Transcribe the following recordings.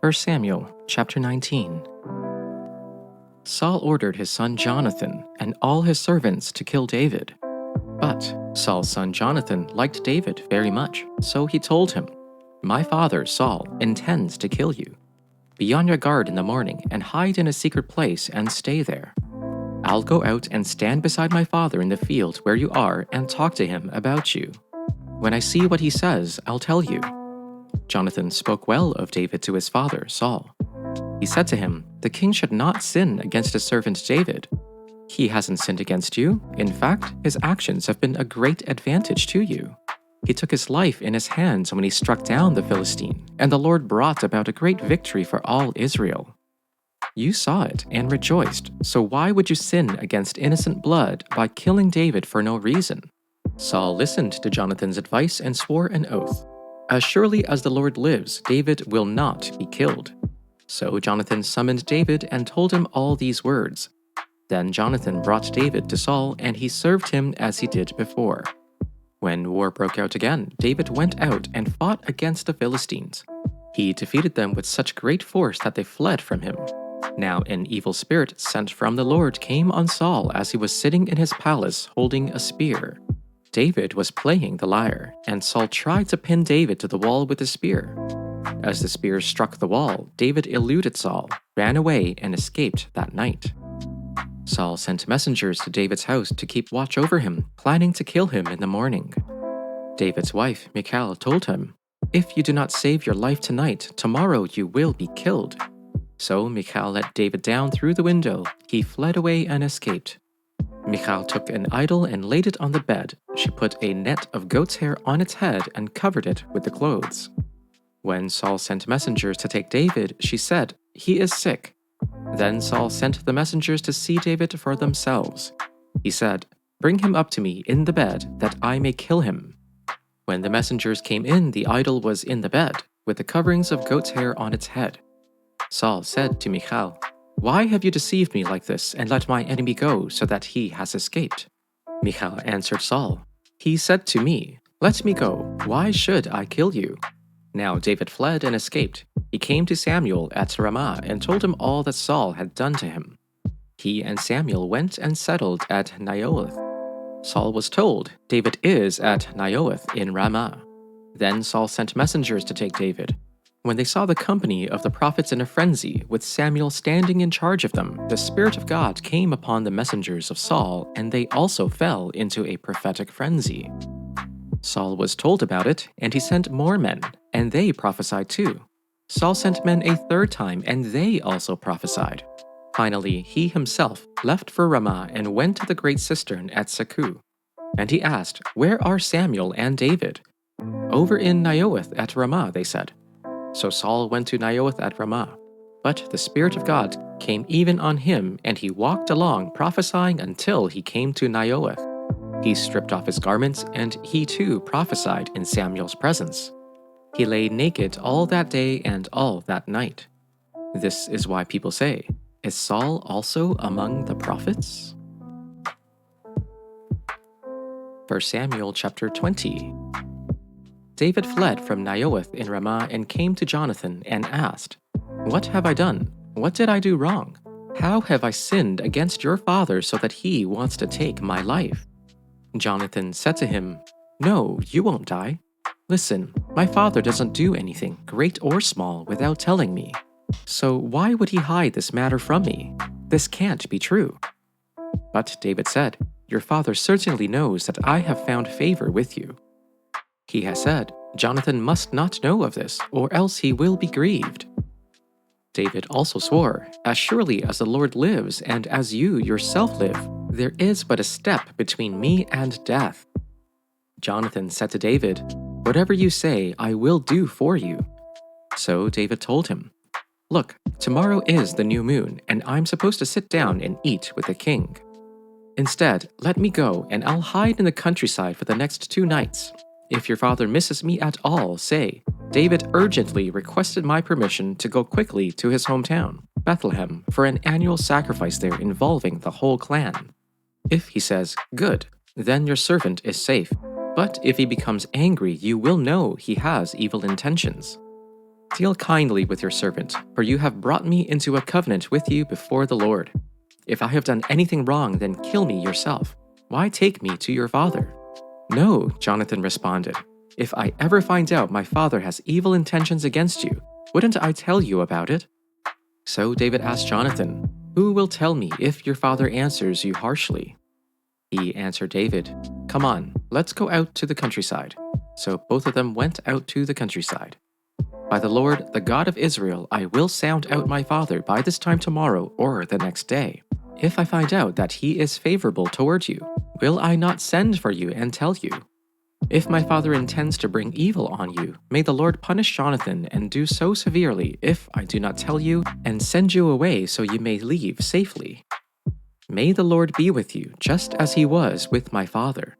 1 Samuel chapter 19. Saul ordered his son Jonathan and all his servants to kill David. But Saul's son Jonathan liked David very much, so he told him, "My father Saul intends to kill you. Be on your guard in the morning and hide in a secret place and stay there. I'll go out and stand beside my father in the field where you are and talk to him about you. When I see what he says, I'll tell you." Jonathan spoke well of David to his father, Saul. He said to him, "The king should not sin against his servant David. He hasn't sinned against you. In fact, his actions have been a great advantage to you. He took his life in his hands when he struck down the Philistine, and the Lord brought about a great victory for all Israel. You saw it and rejoiced, so why would you sin against innocent blood by killing David for no reason?" Saul listened to Jonathan's advice and swore an oath. "As surely as the Lord lives, David will not be killed." So Jonathan summoned David and told him all these words. Then Jonathan brought David to Saul, and he served him as he did before. When war broke out again, David went out and fought against the Philistines. He defeated them with such great force that they fled from him. Now an evil spirit sent from the Lord came on Saul as he was sitting in his palace holding a spear. David was playing the lyre, and Saul tried to pin David to the wall with the spear. As the spear struck the wall, David eluded Saul, ran away, and escaped that night. Saul sent messengers to David's house to keep watch over him, planning to kill him in the morning. David's wife, Michal, told him, "If you do not save your life tonight, tomorrow you will be killed." So Michal let David down through the window. He fled away and escaped. Michal took an idol and laid it on the bed. She put a net of goat's hair on its head and covered it with the clothes. When Saul sent messengers to take David, she said, "He is sick." Then Saul sent the messengers to see David for themselves. He said, "Bring him up to me in the bed, that I may kill him." When the messengers came in, the idol was in the bed, with the coverings of goat's hair on its head. Saul said to Michal, "Why have you deceived me like this and let my enemy go so that he has escaped?" Michal answered Saul, "He said to me, 'Let me go. Why should I kill you?'" Now David fled and escaped. He came to Samuel at Ramah and told him all that Saul had done to him. He and Samuel went and settled at Naioth. Saul was told, "David is at Naioth in Ramah." Then Saul sent messengers to take David. When they saw the company of the prophets in a frenzy, with Samuel standing in charge of them, the Spirit of God came upon the messengers of Saul, and they also fell into a prophetic frenzy. Saul was told about it, and he sent more men, and they prophesied too. Saul sent men a third time, and they also prophesied. Finally, he himself left for Ramah and went to the great cistern at Seku. And he asked, "Where are Samuel and David?" "Over in Naioth at Ramah," they said. So Saul went to Naioth at Ramah. But the Spirit of God came even on him, and he walked along prophesying until he came to Naioth. He stripped off his garments, and he too prophesied in Samuel's presence. He lay naked all that day and all that night. This is why people say, "Is Saul also among the prophets?" 1 Samuel chapter 20. David fled from Naioth in Ramah and came to Jonathan and asked, "What have I done? What did I do wrong? How have I sinned against your father so that he wants to take my life?" Jonathan said to him, "No, you won't die. Listen, my father doesn't do anything, great or small, without telling me. So why would he hide this matter from me? This can't be true." But David said, "Your father certainly knows that I have found favor with you. He has said, 'Jonathan must not know of this, or else he will be grieved.'" David also swore, "As surely as the Lord lives and as you yourself live, there is but a step between me and death." Jonathan said to David, "Whatever you say, I will do for you." So David told him, "Look, tomorrow is the new moon, and I'm supposed to sit down and eat with the king. Instead, let me go, and I'll hide in the countryside for the next 2 nights. If your father misses me at all, say, 'David urgently requested my permission to go quickly to his hometown, Bethlehem, for an annual sacrifice there involving the whole clan.' If he says, 'Good,' then your servant is safe. But if he becomes angry, you will know he has evil intentions." Deal kindly with your servant, for you have brought me into a covenant with you before the Lord. If I have done anything wrong, then kill me yourself. Why take me to your father?" "No," Jonathan responded. "If I ever find out my father has evil intentions against you, wouldn't I tell you about it?" So David asked Jonathan, "Who will tell me if your father answers you harshly?" He answered David, "Come on, let's go out to the countryside." So both of them went out to the countryside. "By the Lord, the God of Israel, I will sound out my father by this time tomorrow or the next day. If I find out that he is favorable toward you, will I not send for you and tell you? If my father intends to bring evil on you, may the Lord punish Jonathan and do so severely if I do not tell you and send you away so you may leave safely. May the Lord be with you, just as he was with my father.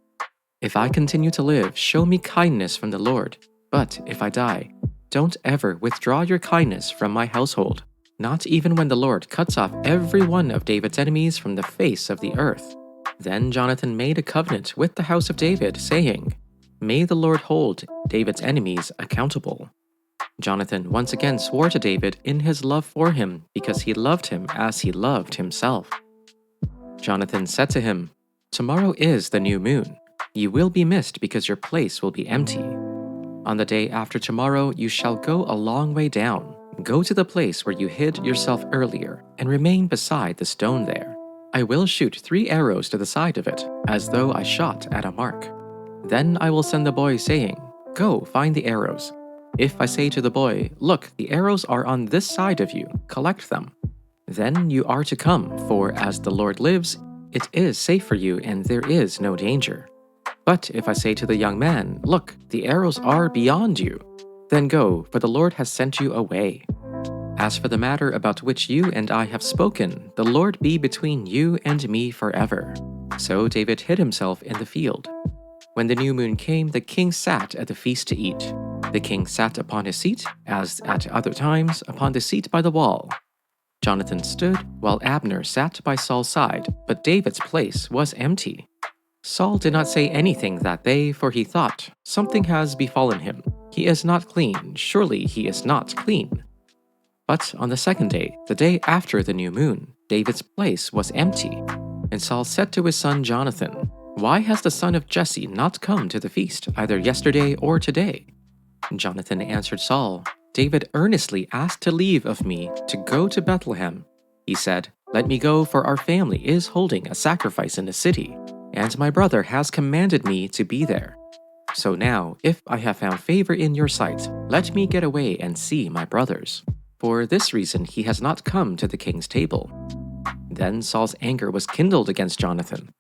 If I continue to live, show me kindness from the Lord, but if I die, don't ever withdraw your kindness from my household, not even when the Lord cuts off every one of David's enemies from the face of the earth." Then Jonathan made a covenant with the house of David, saying, "May the Lord hold David's enemies accountable." Jonathan once again swore to David in his love for him because he loved him as he loved himself. Jonathan said to him, "Tomorrow is the new moon. You will be missed because your place will be empty. On the day after tomorrow, you shall go a long way down. Go to the place where you hid yourself earlier and remain beside the stone there. I will shoot 3 arrows to the side of it, as though I shot at a mark. Then I will send the boy saying, 'Go, find the arrows.' If I say to the boy, 'Look, the arrows are on this side of you, collect them,' then you are to come, for as the Lord lives, it is safe for you and there is no danger. But if I say to the young man, 'Look, the arrows are beyond you,' then go, for the Lord has sent you away. As for the matter about which you and I have spoken, the Lord be between you and me forever." So David hid himself in the field. When the new moon came, the king sat at the feast to eat. The king sat upon his seat, as at other times, upon the seat by the wall. Jonathan stood, while Abner sat by Saul's side, but David's place was empty. Saul did not say anything that day, for he thought, "Something has befallen him. He is not clean. Surely he is not clean." But on the second day, the day after the new moon, David's place was empty. And Saul said to his son Jonathan, "Why has the son of Jesse not come to the feast, either yesterday or today?" Jonathan answered Saul, "David earnestly asked to leave of me to go to Bethlehem. He said, 'Let me go, for our family is holding a sacrifice in the city, and my brother has commanded me to be there. So now, if I have found favor in your sight, let me get away and see my brothers. For this reason he has not come to the king's table.'" Then Saul's anger was kindled against Jonathan.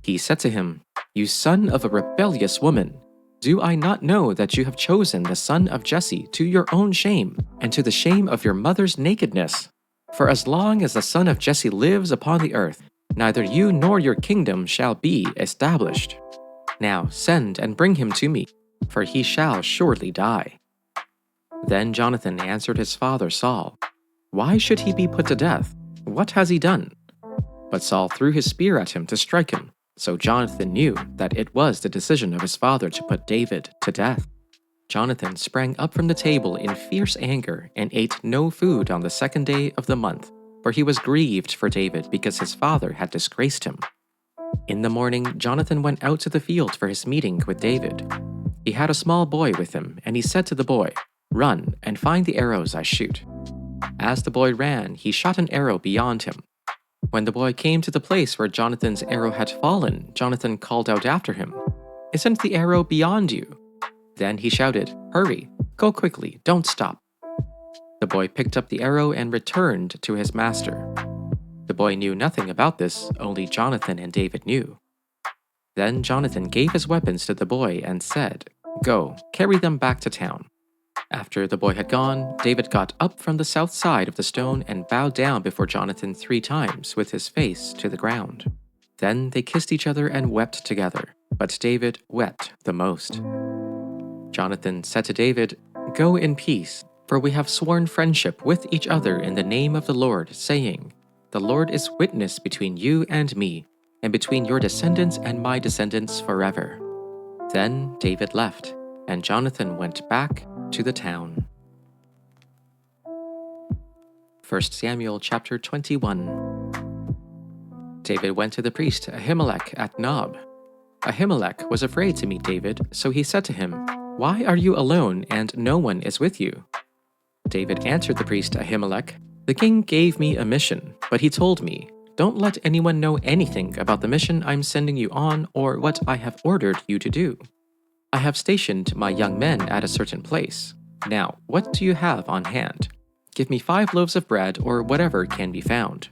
He said to him, "You son of a rebellious woman, do I not know that you have chosen the son of Jesse to your own shame, and to the shame of your mother's nakedness? For as long as the son of Jesse lives upon the earth, neither you nor your kingdom shall be established. Now send and bring him to me, for he shall surely die." Then Jonathan answered his father Saul, "Why should he be put to death? What has he done?" But Saul threw his spear at him to strike him, so Jonathan knew that it was the decision of his father to put David to death. Jonathan sprang up from the table in fierce anger and ate no food on the second day of the month, for he was grieved for David because his father had disgraced him. In the morning, Jonathan went out to the field for his meeting with David. He had a small boy with him, and he said to the boy, "Run and find the arrows I shoot." As the boy ran, he shot an arrow beyond him. When the boy came to the place where Jonathan's arrow had fallen, Jonathan called out after him, "Isn't the arrow beyond you?" Then he shouted, "Hurry, go quickly, don't stop." The boy picked up the arrow and returned to his master. The boy knew nothing about this, only Jonathan and David knew. Then Jonathan gave his weapons to the boy and said, "Go, carry them back to town." After the boy had gone, David got up from the south side of the stone and bowed down before Jonathan 3 times with his face to the ground. Then they kissed each other and wept together, but David wept the most. Jonathan said to David, "Go in peace, for we have sworn friendship with each other in the name of the Lord, saying, 'The Lord is witness between you and me, and between your descendants and my descendants forever.'" Then David left, and Jonathan went back to the town. 1 Samuel chapter 21. David went to the priest Ahimelech at Nob. Ahimelech was afraid to meet David, so he said to him, "Why are you alone and no one is with you?" David answered the priest Ahimelech, "The king gave me a mission, but he told me, 'Don't let anyone know anything about the mission I'm sending you on or what I have ordered you to do.' I have stationed my young men at a certain place. Now, what do you have on hand? Give me 5 loaves of bread or whatever can be found."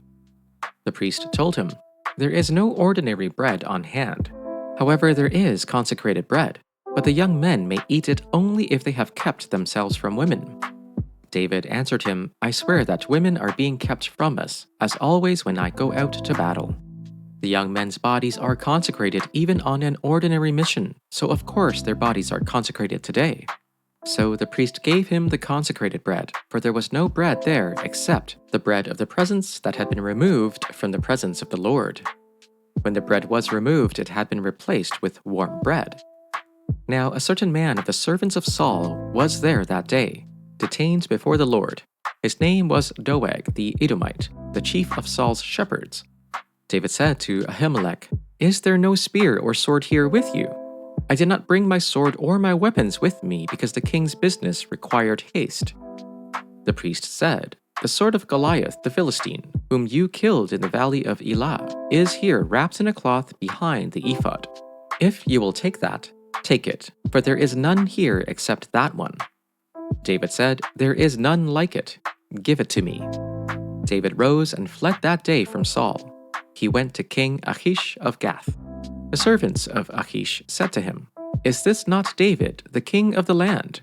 The priest told him, "There is no ordinary bread on hand. However, there is consecrated bread, but the young men may eat it only if they have kept themselves from women." David answered him, "I swear that women are being kept from us, as always when I go out to battle. The young men's bodies are consecrated even on an ordinary mission, so of course their bodies are consecrated today." So the priest gave him the consecrated bread, for there was no bread there except the bread of the presence that had been removed from the presence of the Lord. When the bread was removed, it had been replaced with warm bread. Now a certain man of the servants of Saul was there that day, detained before the Lord. His name was Doeg the Edomite, the chief of Saul's shepherds. David said to Ahimelech, "Is there no spear or sword here with you? I did not bring my sword or my weapons with me because the king's business required haste." The priest said, "The sword of Goliath the Philistine, whom you killed in the valley of Elah, is here wrapped in a cloth behind the ephod. If you will take that, take it, for there is none here except that one." David said, "There is none like it. Give it to me." David rose and fled that day from Saul. He went to King Achish of Gath. The servants of Achish said to him, "Is this not David, the king of the land?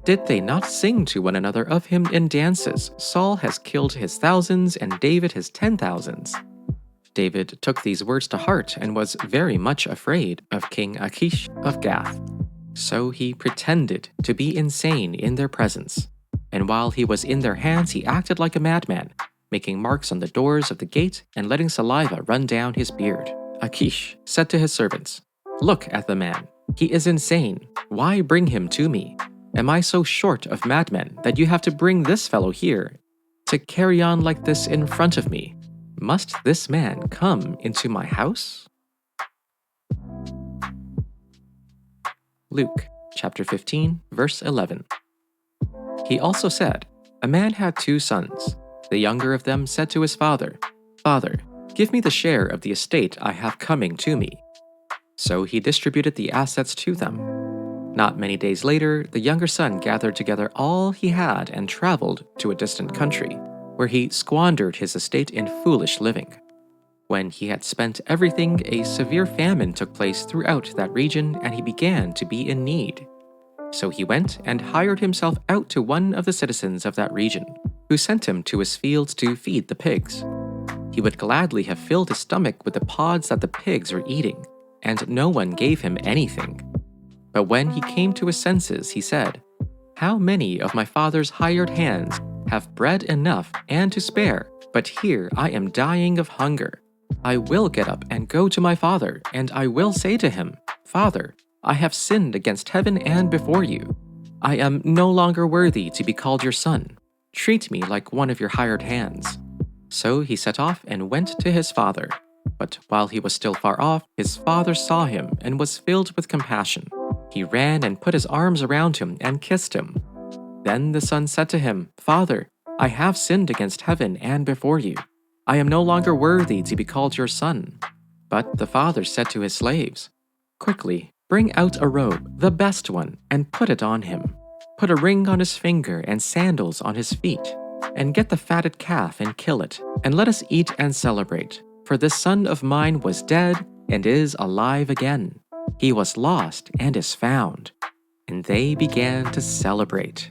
Did they not sing to one another of him in dances, 'Saul has killed his thousands and David his 10,000s'?" David took these words to heart and was very much afraid of King Achish of Gath. So he pretended to be insane in their presence. And while he was in their hands, he acted like a madman, making marks on the doors of the gate and letting saliva run down his beard. Achish said to his servants, "Look at the man. He is insane. Why bring him to me? Am I so short of madmen that you have to bring this fellow here to carry on like this in front of me? Must this man come into my house?" Luke chapter 15, verse 11. He also said, "A man had 2 sons. The younger of them said to his father, 'Father, give me the share of the estate I have coming to me.' So he distributed the assets to them. Not many days later, the younger son gathered together all he had and traveled to a distant country, where he squandered his estate in foolish living. When he had spent everything, a severe famine took place throughout that region, and he began to be in need. So he went and hired himself out to one of the citizens of that region, who sent him to his fields to feed the pigs. He would gladly have filled his stomach with the pods that the pigs were eating, and no one gave him anything. But when he came to his senses, he said, 'How many of my father's hired hands have bread enough and to spare, but here I am dying of hunger. I will get up and go to my father, and I will say to him, Father, I have sinned against heaven and before you. I am no longer worthy to be called your son. Treat me like one of your hired hands.' So he set off and went to his father. But while he was still far off, his father saw him and was filled with compassion. He ran and put his arms around him and kissed him. Then the son said to him, 'Father, I have sinned against heaven and before you. I am no longer worthy to be called your son.' But the father said to his slaves, 'Quickly, bring out a robe, the best one, and put it on him. Put a ring on his finger and sandals on his feet. And get the fatted calf and kill it, and let us eat and celebrate. For this son of mine was dead and is alive again. He was lost and is found.' And they began to celebrate.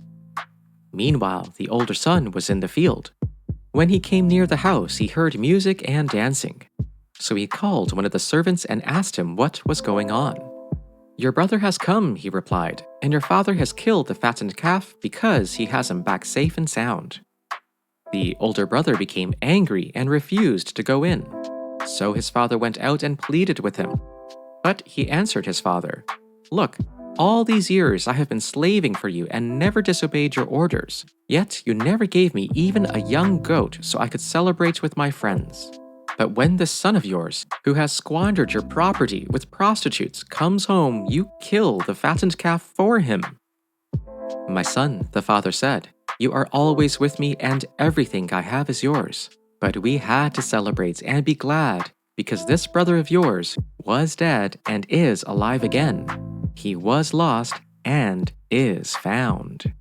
Meanwhile, the older son was in the field. When he came near the house, he heard music and dancing. So he called one of the servants and asked him what was going on. 'Your brother has come,' he replied, 'and your father has killed the fattened calf because he has him back safe and sound.' The older brother became angry and refused to go in. So his father went out and pleaded with him. But he answered his father, 'Look, All these years I have been slaving for you and never disobeyed your orders. Yet you never gave me even a young goat so I could celebrate with my friends. But when this son of yours, who has squandered your property with prostitutes, comes home, you kill the fattened calf for him." "My son," the father said, "you are always with me and everything I have is yours. But we had to celebrate and be glad because this brother of yours was dead and is alive again. He was lost and is found."